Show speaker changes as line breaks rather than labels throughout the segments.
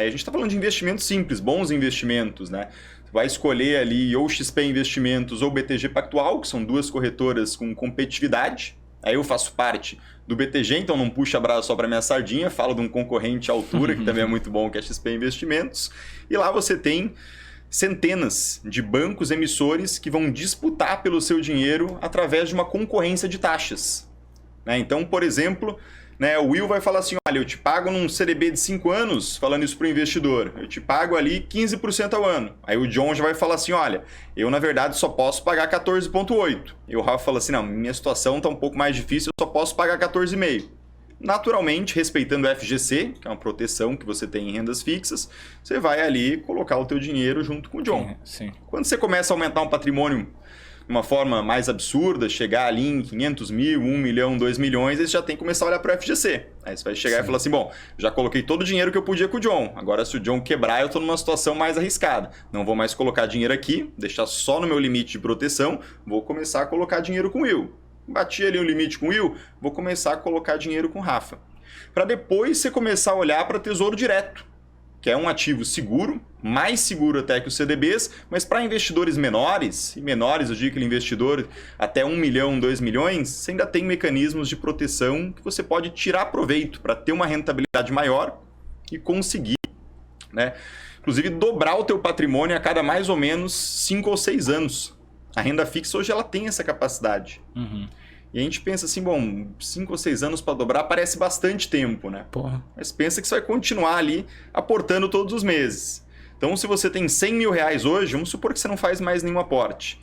Aí a gente está falando de investimentos simples, bons investimentos, né? Você vai escolher ali ou XP Investimentos ou BTG Pactual, que são duas corretoras com competitividade. Aí eu faço parte do BTG, então não puxa a brasa só para minha sardinha, falo de um concorrente à altura, que também é muito bom, que é a XP Investimentos. E lá você tem centenas de bancos emissores que vão disputar pelo seu dinheiro através de uma concorrência de taxas. Né? Então, por exemplo, né, o Will vai falar assim, olha, eu te pago num CDB de 5 anos, falando isso para o investidor, eu te pago ali 15% ao ano. Aí o John já vai falar assim, olha, eu na verdade só posso pagar 14,8%. E o Rafa fala assim, não, minha situação está um pouco mais difícil, eu só posso pagar 14,5%. Naturalmente, respeitando o FGC, que é uma proteção que você tem em rendas fixas, você vai ali colocar o teu dinheiro junto com o John.
Sim.
Quando você começa a aumentar um patrimônio de uma forma mais absurda, chegar ali em 500 mil, 1 milhão, 2 milhões, aí você já tem que começar a olhar para o FGC. Aí você vai chegar e falar assim, bom, já coloquei todo o dinheiro que eu podia com o John, agora se o John quebrar eu estou numa situação mais arriscada. Não vou mais colocar dinheiro aqui, deixar só no meu limite de proteção, vou começar a colocar dinheiro com o Will. Bati ali o limite com o Will, vou começar a colocar dinheiro com o Rafa. Para depois você começar a olhar para Tesouro Direto, que é um ativo seguro, mais seguro até que os CDBs, mas para investidores menores, e menores eu digo aquele investidor até 1 milhão, 2 milhões, você ainda tem mecanismos de proteção que você pode tirar proveito para ter uma rentabilidade maior e conseguir, né, inclusive dobrar o teu patrimônio a cada mais ou menos 5 ou 6 anos. A renda fixa hoje ela tem essa capacidade. E a gente pensa assim, bom, 5 ou 6 anos para dobrar parece bastante tempo, né?
Porra.
Mas pensa que você vai continuar ali aportando todos os meses. Então, se você tem 100 mil reais hoje, vamos supor que você não faz mais nenhum aporte.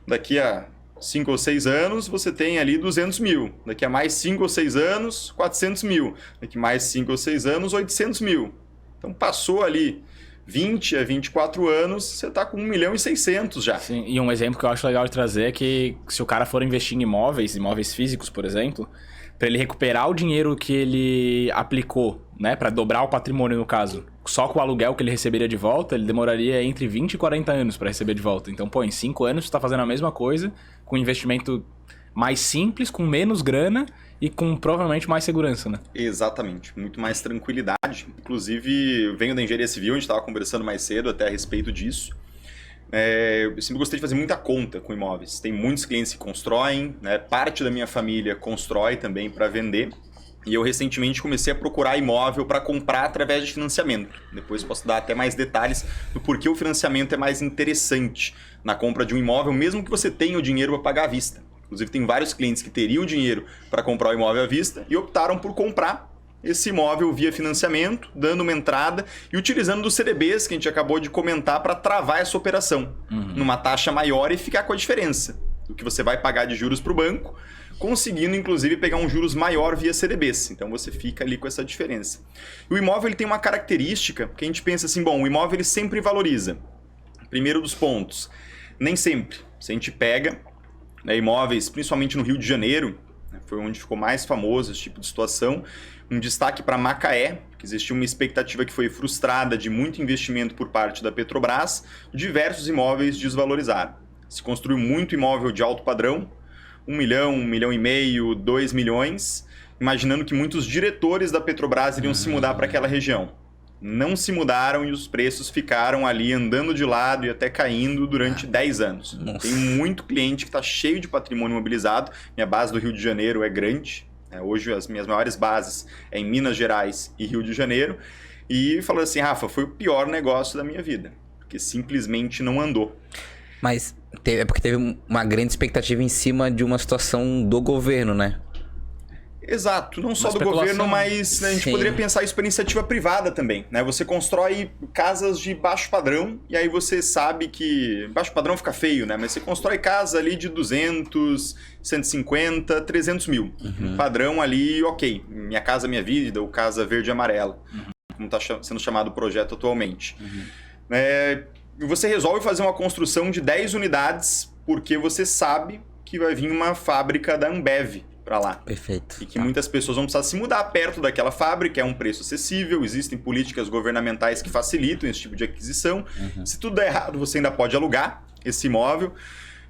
Daqui a 5 ou 6 anos, você tem ali 200 mil. Daqui a mais 5 ou 6 anos, 400 mil. Daqui a mais 5 ou 6 anos, 800 mil. Então, passou ali 20 a 24 anos, você está com 1 milhão e 600 já.
Sim, e um exemplo que eu acho legal de trazer é que se o cara for investir em imóveis físicos, por exemplo, para ele recuperar o dinheiro que ele aplicou, né, para dobrar o patrimônio no caso, só com o aluguel que ele receberia de volta, ele demoraria entre 20 e 40 anos para receber de volta. Então, pô, em 5 anos você está fazendo a mesma coisa, com um investimento mais simples, com menos grana e com provavelmente mais segurança, né?
Exatamente, muito mais tranquilidade. Inclusive, venho da engenharia civil, a gente estava conversando mais cedo até a respeito disso. Eu sempre gostei de fazer muita conta com imóveis. Tem muitos clientes que constroem, né? Parte da minha família constrói também para vender. E eu recentemente comecei a procurar imóvel para comprar através de financiamento. Depois posso dar até mais detalhes do porquê o financiamento é mais interessante na compra de um imóvel, mesmo que você tenha o dinheiro para pagar à vista. Inclusive, tem vários clientes que teriam o dinheiro para comprar o imóvel à vista e optaram por comprar esse imóvel via financiamento, dando uma entrada e utilizando dos CDBs que a gente acabou de comentar para travar essa operação numa taxa maior e ficar com a diferença do que você vai pagar de juros para o banco, conseguindo inclusive pegar um juros maior via CDBs. Então você fica ali com essa diferença. E o imóvel ele tem uma característica que a gente pensa assim, bom, o imóvel ele sempre valoriza. Primeiro dos pontos, nem sempre. Se a gente pega, né, imóveis, principalmente no Rio de Janeiro, né, foi onde ficou mais famoso esse tipo de situação. Um destaque para Macaé, que existia uma expectativa que foi frustrada de muito investimento por parte da Petrobras, diversos imóveis desvalorizaram. Se construiu muito imóvel de alto padrão, 1 milhão, 1 milhão e meio, 2 milhões, imaginando que muitos diretores da Petrobras iriam se mudar para aquela região. Não se mudaram e os preços ficaram ali andando de lado e até caindo durante 10 anos.
Nossa.
Tem muito cliente que está cheio de patrimônio imobilizado. Minha base do Rio de Janeiro é grande. Hoje as minhas maiores bases é em Minas Gerais e Rio de Janeiro. E falou assim, Rafa, foi o pior negócio da minha vida. Porque simplesmente não andou.
Mas é porque teve uma grande expectativa em cima de uma situação do governo, né?
Exato, não só
Uma
do governo, mas né, a gente
Sim.
poderia pensar isso para iniciativa privada também, né? Você constrói casas de baixo padrão e aí você sabe que baixo padrão fica feio, né? Mas você constrói casa ali de 200, 150, 300 mil. Padrão ali, ok, Minha Casa Minha Vida, ou Casa Verde e Amarela, como está sendo chamado o projeto atualmente. Você resolve fazer uma construção de 10 unidades porque você sabe que vai vir uma fábrica da Ambev para lá.
Perfeito.
E que muitas pessoas vão precisar se mudar perto daquela fábrica, é um preço acessível, existem políticas governamentais que facilitam esse tipo de aquisição. Se tudo der errado, você ainda pode alugar esse imóvel.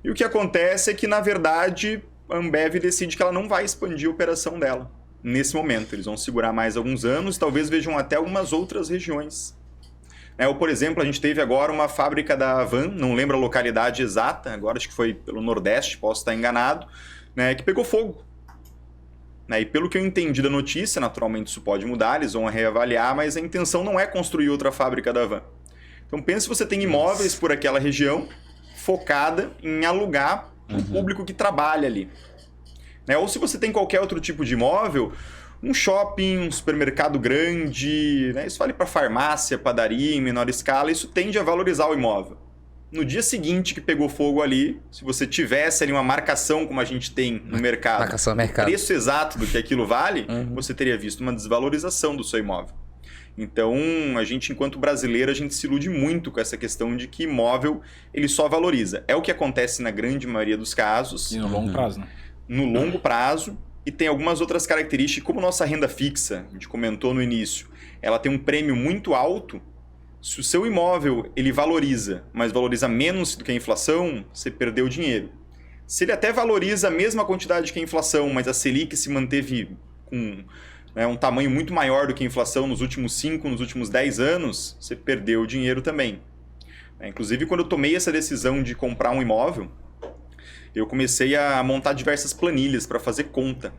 E o que acontece é que, na verdade, a Ambev decide que ela não vai expandir a operação dela nesse momento. Eles vão segurar mais alguns anos, talvez vejam até algumas outras regiões Né? Ou, por exemplo, a gente teve agora uma fábrica da Havan, não lembro a localidade exata, agora acho que foi pelo Nordeste, posso estar enganado, né, que pegou fogo. Né? E pelo que eu entendi da notícia, naturalmente isso pode mudar, eles vão reavaliar, mas a intenção não é construir outra fábrica da Havan. Então pense se você tem imóveis por aquela região focada em alugar para o público que trabalha ali. Né? Ou se você tem qualquer outro tipo de imóvel, um shopping, um supermercado grande, né? Isso vale para farmácia, padaria em menor escala, isso tende a valorizar o imóvel. No dia seguinte que pegou fogo ali, se você tivesse ali uma marcação como a gente tem no mercado,
Marcação mercado.
o preço exato do que aquilo vale, você teria visto uma desvalorização do seu imóvel. Então, a gente, enquanto brasileiro, a gente se ilude muito com essa questão de que imóvel ele só valoriza. É o que acontece na grande maioria dos casos.
E no longo prazo, né?
No longo prazo, e tem algumas outras características, como nossa renda fixa, a gente comentou no início, ela tem um prêmio muito alto. Se o seu imóvel ele valoriza, mas valoriza menos do que a inflação, você perdeu dinheiro. Se ele até valoriza a mesma quantidade que a inflação, mas a Selic se manteve com um tamanho muito maior do que a inflação nos últimos 5, nos últimos 10 anos, você perdeu dinheiro também. Inclusive, quando eu tomei essa decisão de comprar um imóvel, eu comecei a montar diversas planilhas para fazer conta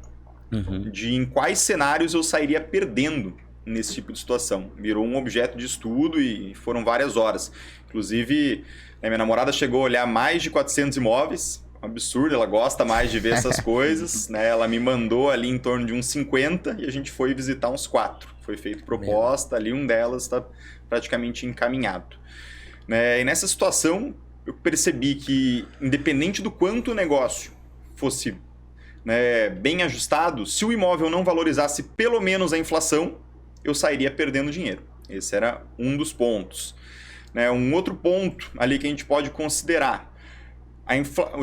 de em quais cenários eu sairia perdendo nesse tipo de situação. Virou um objeto de estudo e foram várias horas. Inclusive, minha namorada chegou a olhar mais de 400 imóveis, absurdo, ela gosta mais de ver essas coisas, né? Ela me mandou ali em torno de uns 50 e a gente foi visitar uns 4. Foi feita proposta, ali um delas está praticamente encaminhado. Né? E nessa situação, eu percebi que, independente do quanto o negócio fosse bem ajustado, se o imóvel não valorizasse pelo menos a inflação, eu sairia perdendo dinheiro. Esse era um dos pontos. Um outro ponto ali que a gente pode considerar,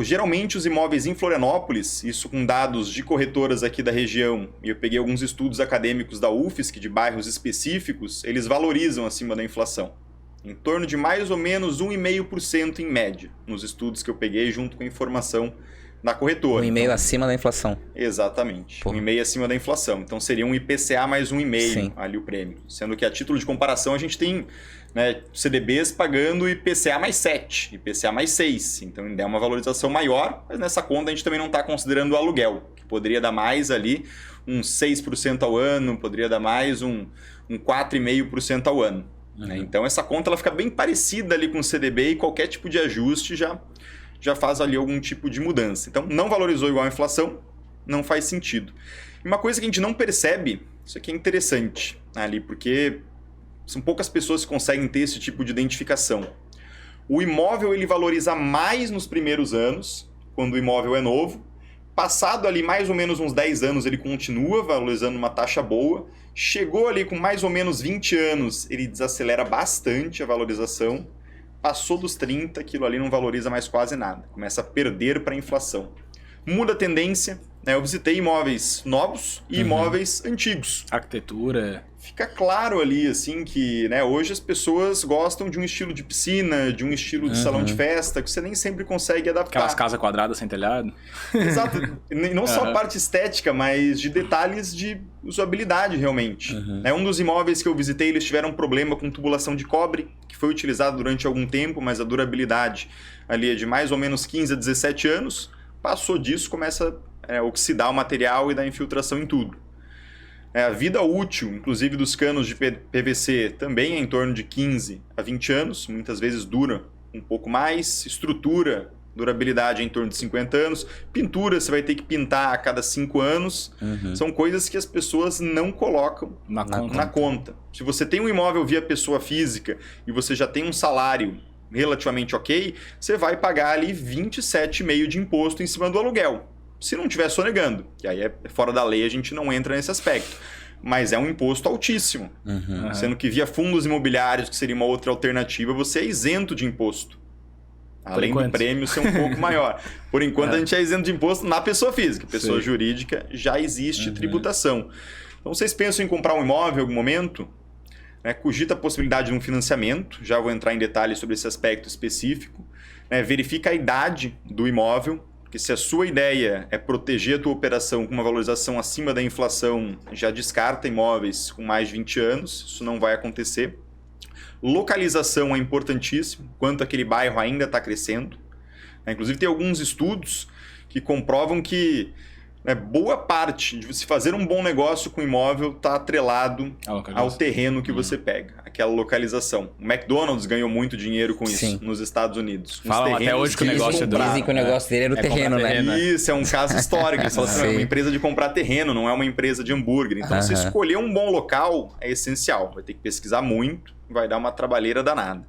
geralmente os imóveis em Florianópolis, isso com dados de corretoras aqui da região, e eu peguei alguns estudos acadêmicos da UFSC, de bairros específicos, eles valorizam acima da inflação. Em torno de mais ou menos 1,5% em média, nos estudos que eu peguei junto com a informação da corretora.
1,5% acima da inflação.
Exatamente, 1,5% acima da inflação. Então seria um IPCA mais 1,5% ali o prêmio. Sendo que a título de comparação a gente tem CDBs pagando IPCA mais 7, IPCA mais 6. Então ainda é uma valorização maior, mas nessa conta a gente também não está considerando o aluguel, que poderia dar mais ali uns 6% ao ano, poderia dar mais um 4,5% ao ano. Então essa conta ela fica bem parecida ali com o CDB e qualquer tipo de ajuste já faz ali algum tipo de mudança. Então não valorizou igual a inflação, não faz sentido. E uma coisa que a gente não percebe, isso aqui é interessante ali, porque são poucas pessoas que conseguem ter esse tipo de identificação. O imóvel ele valoriza mais nos primeiros anos, quando o imóvel é novo. Passado ali mais ou menos uns 10 anos, ele continua valorizando uma taxa boa. Chegou ali com mais ou menos 20 anos, ele desacelera bastante a valorização. Passou dos 30, aquilo ali não valoriza mais quase nada. Começa a perder para a inflação. Muda a tendência. Eu visitei imóveis novos e imóveis antigos.
Arquitetura.
Fica claro ali, assim, que hoje as pessoas gostam de um estilo de piscina, de um estilo de salão de festa, que você nem sempre consegue adaptar.
Aquelas casas quadradas sem telhado.
Exato. E não só a parte estética, mas de detalhes de usabilidade, realmente. Um dos imóveis que eu visitei, eles tiveram um problema com tubulação de cobre, que foi utilizado durante algum tempo, mas a durabilidade ali é de mais ou menos 15 a 17 anos. Passou disso, começa a oxidar o material e dar infiltração em tudo. A vida útil, inclusive dos canos de PVC, também é em torno de 15 a 20 anos, muitas vezes dura um pouco mais. Estrutura, durabilidade é em torno de 50 anos. Pintura, você vai ter que pintar a cada 5 anos. São coisas que as pessoas não colocam na conta. Se você tem um imóvel via pessoa física e você já tem um salário relativamente ok, você vai pagar ali 27,5% de imposto em cima do aluguel. Se não estiver sonegando, que aí é fora da lei, a gente não entra nesse aspecto. Mas é um imposto altíssimo. Sendo que via fundos imobiliários, que seria uma outra alternativa, você é isento de imposto. Além do prêmio ser um pouco maior. Por enquanto, a gente é isento de imposto na pessoa física. Pessoa jurídica, já existe tributação. Então, vocês pensam em comprar um imóvel em algum momento? Cogita a possibilidade de um financiamento. Já vou entrar em detalhes sobre esse aspecto específico. Verifica a idade do imóvel. Porque se a sua ideia é proteger a tua operação com uma valorização acima da inflação, já descarta imóveis com mais de 20 anos, isso não vai acontecer. Localização é importantíssimo, quanto aquele bairro ainda está crescendo. Inclusive, tem alguns estudos que comprovam que boa parte de se fazer um bom negócio com imóvel está atrelado ao terreno que você pega, aquela localização. O McDonald's ganhou muito dinheiro com isso nos Estados Unidos.
Falam até hoje que o negócio
Dizem que o negócio dele era o terreno, né?
Isso, é um caso histórico. Eles falam assim, é uma empresa de comprar terreno, não é uma empresa de hambúrguer. Então, você escolher um bom local é essencial. Vai ter que pesquisar muito, vai dar uma trabalheira danada.